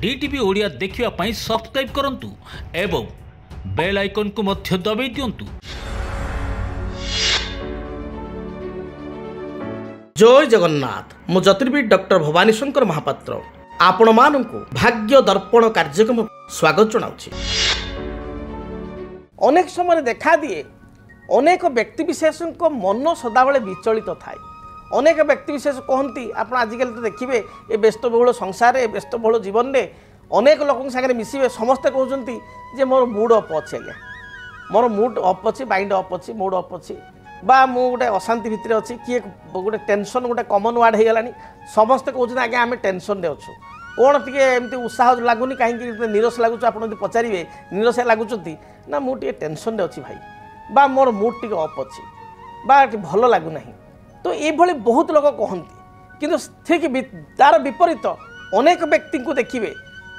DTV Odia देखिवा पाई subscribe करंतु एवं bell icon को मध्य दबाई दियंतु। जय जगन्नाथ। मु ज्योतिर्विद डॉक्टर भवानी शंकर महापात्र आपण मानकु भाग्य दर्पण कार्यक्रम स्वागत जनाउछि। अनेक समय देखा दिए अनेक व्यक्तिविशेष मन सदाबले विचलित थाए। अनेक व्यक्तिविशेष कहती आप आजिकल तो देखिए ये व्यस्तबहुल संसार व्यस्तबहुल जीवन में अनेक लोक सागर मिसवे समस्ते कहते जे मोर मूड अफ अच्छे आज्ञा मोर मूड अफ अच्छी माइंड अफ अच्छी मूड अफ अच्छी बा मु गोटे अशांति भितर अच्छी किए गोटे टेंशन गोटे कमन वार्ड हो गलानी समस्ते कहते आज्ञा आम टेंशन रे अच्छु कौन टी एमती उत्साह लगुनि कहीं निरस लगुच आप पचारे निरस लगुंट ना मुझे टेंशन रे अच्छी भाई बा मोर मूड टी अफ अच्छी बा भल लगुना तो ये बहुत लोग कहती किंतु ठीक तार विपरीत अनेक व्यक्ति को देखिए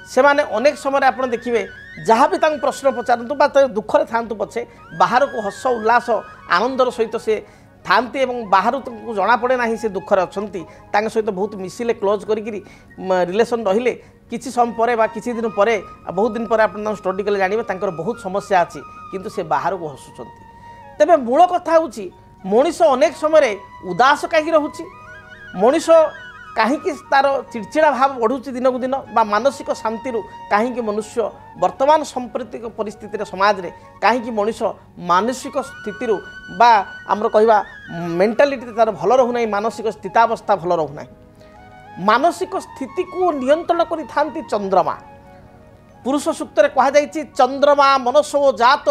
से माने अनेक समय आप देखिए जहाँ भी प्रश्न पचारतु बा दुखरे था पछे बाहर को हस उल्लास आनंदर सहित से थांती एवं बाहर जना पड़े ना से दुखरे अच्छा सहित बहुत मिसिले क्लोज करी रिलेसन रहिले किसी समय पर बा किसी दिन पर बहुत दिन पर आप स्टडी कले जानवे बहुत समस्या अच्छी किंतु से बाहर को हसुँच तेरे मूल कथा हूँ मनीष अनेक समय उदास कहीं रोचे मनीष कहीं तार चिड़चिड़ा भाव बढ़ुची दिन को दिन बा मानसिक शांति कहीं मनुष्य वर्तमान सांप्रतिक परिस्थिति समाज रे कहीं मनीष मानसिक स्थिति बा आमर कहवा मेंटालिटी तार भल रहूना मानसिक स्थितावस्था भल रहूना मानसिक स्थिति को नियंत्रण करि चंद्रमा पुरुष सूक्त कह चंद्रमा मनसो जात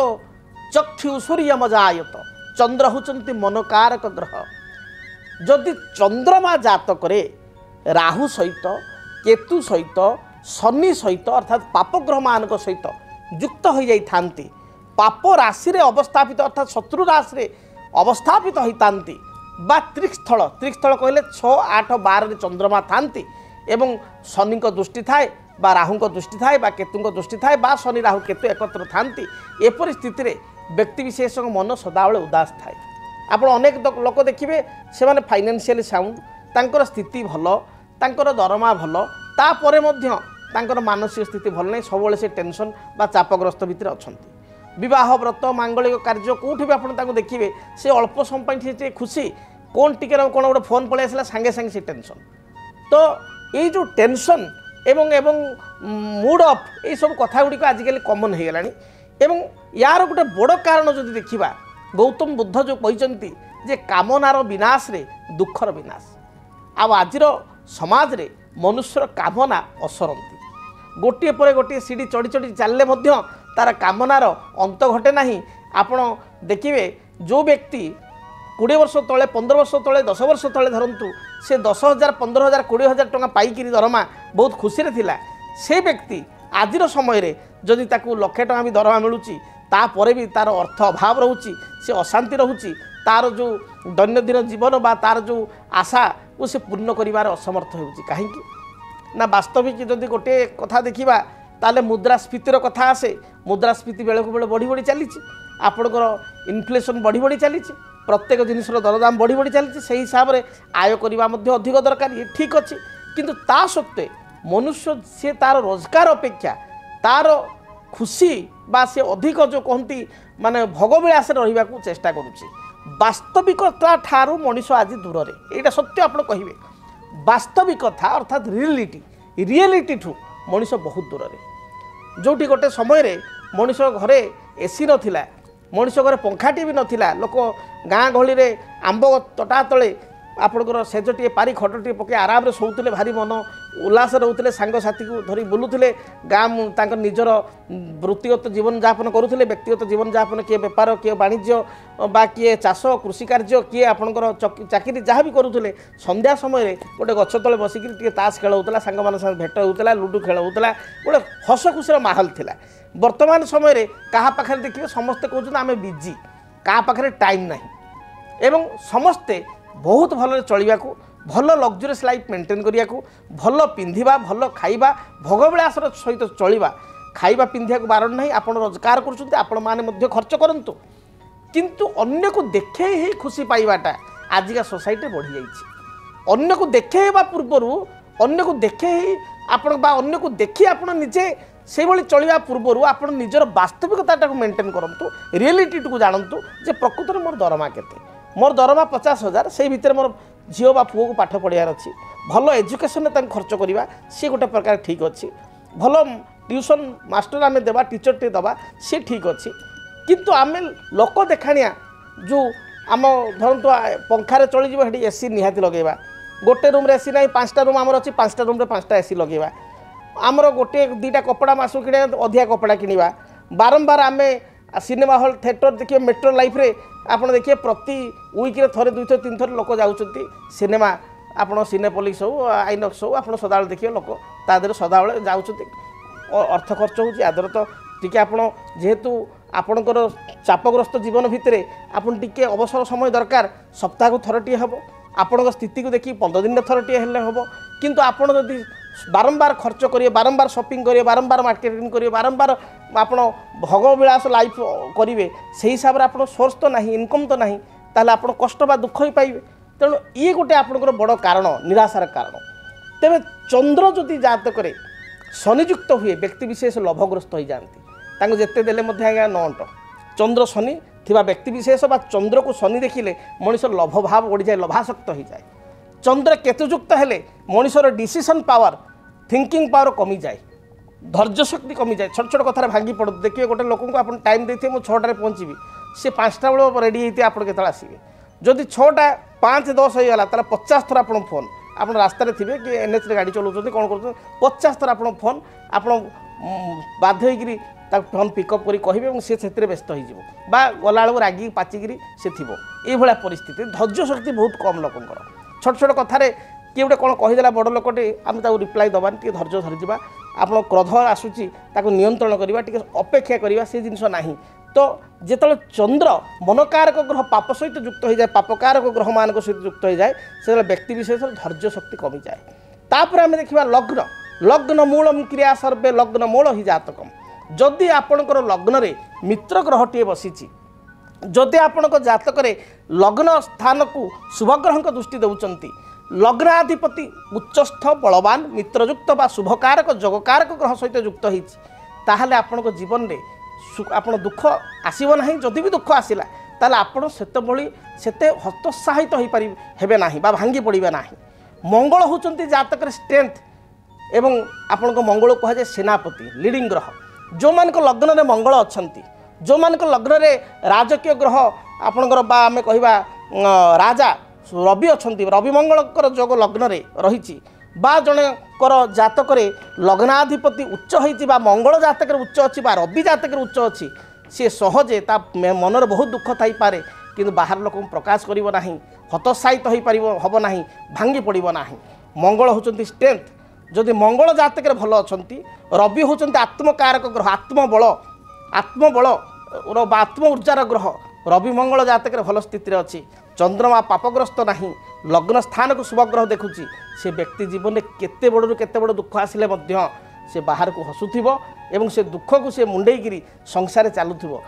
चक्षु सूर्य मजायत चंद्र होचंती मनकारक ग्रह जदि चंद्रमा जातक राहु सहित केतु सहित शनि सहित अर्थात पापग्रह मान सहित युक्त हो जाती पाप राशि रे अवस्थापित अर्थात शत्रु राशि रे अवस्थापित होता बा त्रिस्थल कहले 6, 8, 12 रे चंद्रमा थांती एवं शनि दृष्टि थाए बा राहु दृष्टि थाए बा केतु दृष्टि थाए बा शनि राहु केतु एकत्र थांती एपरि स्थिति व्यक्तिविशेष मन सदाबले उदास थाए। आप अनेक लोक देखिए से माने फाइनेंशियली साउंड तांकर स्थिति भल तांकर दरमा भल तापर मध्य तांकर मानसिक स्थिति भल नहीं सब से टेंशन बा चापग्रस्त भितर अछंती विवाह व्रत मांगलिक कार्य कौटी भी आप देखिए से अल्प समय खुशी कौन टिके कौन गोटे फोन पलि आसला सांगे सांगे से टेंशन तो ये जो टेंशन एवं एवं मूड अफ ये सब कथा गुड़िक आजिकल कमन हो गलानी एवं यार गोटे बड़ कारण जो देखा गौतम बुद्ध जो कहते जे कामनार विनाश रे दुखर विनाश आज समाज रे मनुष्यर कामना असरती गोटे पर गोटे सीढ़ी चढ़ी चढ़ी चलले तार कामनार अंत घटे नहीं। आपण देखिए जो व्यक्ति 20 वर्ष तले 15 वर्ष तले 10 वर्ष तले धरतु से 10,000 15,000 20,000 टंका पाइकी दरमा बहुत खुशी थिला से व्यक्ति आज समय जदि ताकू लक्षे टंका भी दरमा मिलूची तापर भी तार अर्थ अभाव रोचे से अशांति रोचे तार जो दैनंदिन जीवन बा तार जो आशा को से पूर्ण करिवार असमर्थ होउची कहीं ना वास्तविक जदि गोटे कथा देखिबा ताले मुद्रास्फीतिर कथा आसे मुद्रास्फीति बेले को बेले बढ़ी बढ़ी चली आपणकर इनफ्लेशन बढ़ी बढ़ी चली प्रत्येक जिनिसर दरदाम बढ़ी बढ़ी चली से हिसाब से आय करवा अधिक दरकार ये ठीक अच्छे किंतु ता सत्वे मनुष्य से तार रोजगार अपेक्षा तार खुशी बा से अधिक जो कहती माने भोगविलास रहा चेष्टा करुच्ची वास्तविकता ठारू मनीष आज दूर रे यहाँ सत्य आप कहे वास्तविकता अर्थात रियलिटी ठू मनीष बहुत दूर रे जोटी गोटे समय मनीष घरे एसी नथिला मनीष घरे पंखाटी भी नथिला लोक गाँ गहली रे आंब तटा तले आपणकर सेजटे पारी खटटे पके आराम शोते भारी मन उल्लास रोते सांगसाथी को धरी बुलूले गाँ निजर वृत्तिगत जीवन यापन करुले व्यक्तिगत जीवन यापन किए बेपार किए वाणिज्य बा किए चाष कृषि कार्य किए आपणकर चाकरी जहाँ भी करुले संध्या समय गोटे गछ तले बसिक ताश खेल होता सांग मान भेट होता लुडु खेल होता गोटे हस खुशी माहौल थिला। वर्तमान समय क्या पाखे देखिए समस्ते कहते आम बिजी क्या पाखे टाइम ना एवं समस्ते बहुत भल चलने को भल लग्जरीयस लाइफ मेंटेन करने को भल पिंधा भल खाइबा भोगविलास सहित चलवा खाइबा पिंधा को बारण नहीं आप रोजगार कर खर्च करंतु किंतु अन्य को देखे ही खुशी पाइबाटा आजिका सोसाइटी बढ़ी जाइए अन्य को देखेबा पूर्वर अन्य को देखे ही आपण बा अन्य को देखी आपण निजे से भाई चलवा पूर्वर आप निजर वास्तविकता मेंटेन करूँ रियलिटी को जानतु जे प्रकृत में मोर दरमा केते मोर दरमा 50,000 से भितर मोर झील बा पुओ को पाठ पढ़ार अच्छी भल एजुकेशन खर्च करवा सी गोटे प्रकार ठीक अच्छी भल ट्यूशन मास्टर आम देवा टीचर टे दबा सी ठीक अच्छी किंतु आम लोक देखाणिया जो आम धरतु पंखार चलीजी एसी निहाती लगेगा गोटे रूम एसी ना 5टा रूम आमर अच्छी 5टा रूम 5टा एसी लगेगा आमर गोटे 2टा कपड़ा मासु कि अधिका कपड़ा किणवा बारंबार आम सिनेमा हॉल थिएटर देखिए मेट्रो लाइफ रे आपड़ देखिए प्रति वीक्रे थे 2 थर 3 थर लोक जाऊँच सिनेमा आपड़ सिनेपोलिक्स हो आइनक्स हो आप सदाबले देखिए लोक तादेह सदाबले जाऊँच अर्थ खर्च होद्वारा तो टी आप जेहेतु आपणकर चापग्रस्त जीवन भितर आपन टी अवसर समय दरकार सप्ताह को थरटे हम आपण स्थिति को देखिए 15 दिन थरटे हेल्ले हम किंतु आपड़ जदि बारंबार खर्च करेंगे बारंबार शॉपिंग करेंगे बारंबार मार्केटिंग करेंगे बारंबार आप भोगविलास लाइफ करेंगे से हिसाब से आप सोर्स तो ना इनकम तो ना ताल आप कष्ट बा दुख ही पाइबे तेणु ये गोटे आपंकर बड़ कारण निराशार कारण तेरे चंद्र जदि जातक शनियुक्त हुए व्यक्ति विशेष लोभग्रस्त हो जाती जिते देले आज्ञा न अंट चंद्र शनि थिबा व्यक्ति विशेष बा चंद्र को शनि देखिले मनुष्य लोभ भाव बढ़ी जाए लोभासक्त हो जाए चंद्र केतुयुक्त हेले मनुष्यर डिसीजन पावर थिंकिंग पावर कमी जाए धैर्य शक्ति कमी जाए छोट छोट कथार भांगी पड़ो देखिए गोटे लोक को आप टाइम देते मुझे 6टार पहुँची सी 5टा बेल रेडी होते आप आसवे जदि 6टा 5-10 होगा ताला 50 थर आप फोन आप रास्तार थे कि NH गाड़ी चलाऊँ कौन कर 50 थर आप फोन आप बाध्य होकर फोन पिकअप कर कहे से व्यस्त हो गला रागी पाचिकी से थी ये परिस्थिति धैर्य शक्ति बहुत कम लोकंर छोट छोट कथार किए गोटे कौन कहीदेला बड़ लोकटे आम रिप्लाई दबानी टे धैर्य धरीजा आप क्रोध आसूची नियंत्रण करवा टे अपेक्षा करवा से जिनस ना तो जिते चंद्र मनकारक ग्रह पाप सहित युक्त हो जाए पापकारक ग्रह मान सहित युक्त हो जाए से व्यक्ति विशेष धैर्य शक्ति कमी जाए तापर आम देखा लग्न लग्न मूलम क्रिया सर्वे लग्न मूल ही जातकम जदि आपणकर लग्न रे मित्र ग्रहटे बसीची जदि आपण जातक लग्न स्थान को शुभग्रह दृष्टि दौरान लग्नाधिपति उच्चस्थ बलवान मित्रयुक्त बा शुभकारक जगकारक ग्रह सहित युक्त होताले आपण जीवन में आप दुख आसब ना जदि भी दुख आसला ताले आपण सेते हतोत्साहित हो पारे हेबे नाही बा भांगी पड़े ना मंगल होचंती जातक स्ट्रेंथ एवं आपण मंगल कहुए सेनापति लीडिंग ग्रह जो मान लग्न में मंगल अच्छा जो मान लग्न में राजकीय ग्रह आपणकर बा आम कहवा राजा रवि अच्छा रवि मंगलकर जोग लग्न में रही बा जनकर जातक लग्नाधिपति उच्च होती मंगल जातक उच्च अच्छी रवि जातक उच्च अच्छी सी सहजे मनर बहुत दुख थी पारे कि बाहर लोक प्रकाश करना हतोत्साहित हो पार हम ना भांगी पड़ो ना मंगल होती स्ट्रेंथ जदि मंगल जातक भल अच्छा रवि होती आत्मकारक ग्रह आत्मबल आत्म ऊर्जार ग्रह रवि मंगल जातक भल स्थिति अच्छी चंद्रमा पापग्रस्त नहीं लग्न स्थान को शुभग्रह देखुची से व्यक्ति जीवन में केते बड़ दुख आसिले से बाहर को हसुथिबो एवं से दुख को से मुंडेगिरी संसार चलुथिबो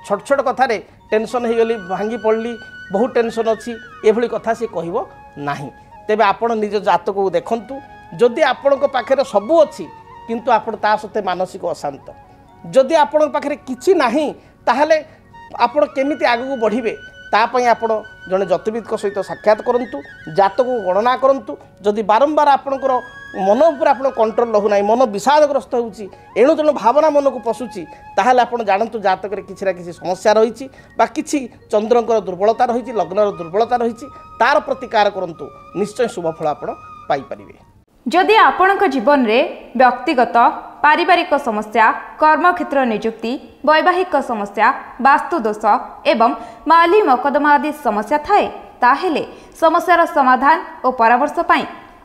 छोट छोट कथार टेंशन हो गली भांगी पड़ली बहुत टेंशन अच्छी एभली कथा से कहबो नाही तेबे आपण निज जातक को देखंतु जदि आपण पाखे सबू अच्छी किंतु आपण ता सते मानसिक अशांत जदि आपण पाखे किछि नाही ताहले आपण केमिति आगु बढ़िबे तापाई आपण जड़े ज्योतिर्विद सहित साक्षात करूँ जातक को गणना करूँ जदि बारंबार आपणकर मन उपर आप कंट्रोल रहूना मन विषादग्रस्त होणु तेणु भावना मन को पशुची ताहले आप जानतु जातक किसी ना किसी समस्या रही कि चंद्रकर दुर्बलता रही लग्नर दुर्बलता रही तार प्रतिकार करूँ निश्चय शुभफल आप पाइपर जदि आपणक जीवन रे व्यक्तिगत पारिवारिक समस्या कर्मक्षेत्र नियुक्ति वैवाहिक समस्या वास्तुदोष एवं माली मकदमा आदि समस्या थाए ताहेले समस्यार समाधान और परामर्श पाई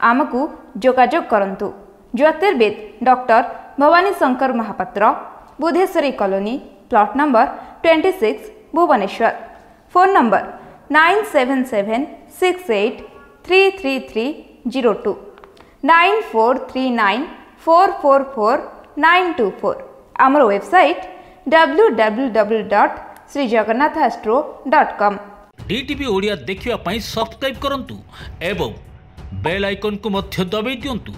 आमको जोगाजोग करंतु ज्योतिर्विद doctor Bhabani Shankar Mahapatra Budheswari colony plot number 26 Bhubaneswar phone number 9776833302 9439444924 आमर वेबसाइट www.srijagannathastro.com DTV ओडिया देखिवा पई सब्सक्राइब करंतु एवं बेल आइकन को मध्य दबाई दियंतु।